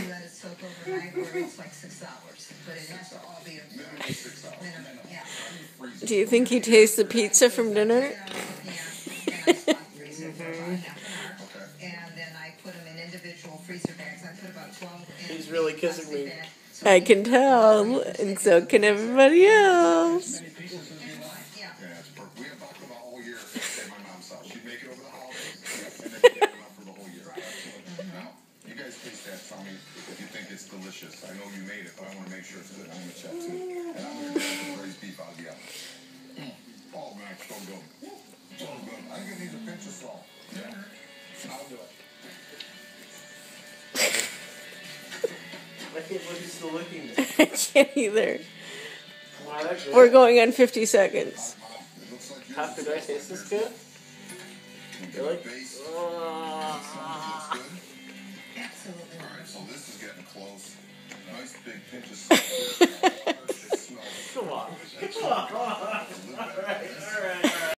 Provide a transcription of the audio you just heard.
let it soak overnight, or it's like 6 hours. But it has to all be a minimum 6 hours. Minimum, yeah. Do you think he tastes the pizza from dinner? And then I put them in individual freezer bags. I put about 12 in. He's really kissing me. I can tell, and so can everybody else. Yeah. We have vodka the whole year at my mom's house. She'd make it over the holidays, and then we'd have enough for the whole year. Now, you guys taste that. Tell me if you think it's delicious. I know you made it, but I want to make sure it's good. I'm going to check too. And I'm going to get the braised beef out of the oven. Oh, man, it's so good. So good. I think it needs a pinch of salt. Yeah. I'll do it. I can't believe he's still looking at me. I can't either. Wow, that's good. We're going on 50 seconds. How could I taste this good? Really? Absolutely. All right, so this is getting close. Nice big pinch of salt. It smells. Come on.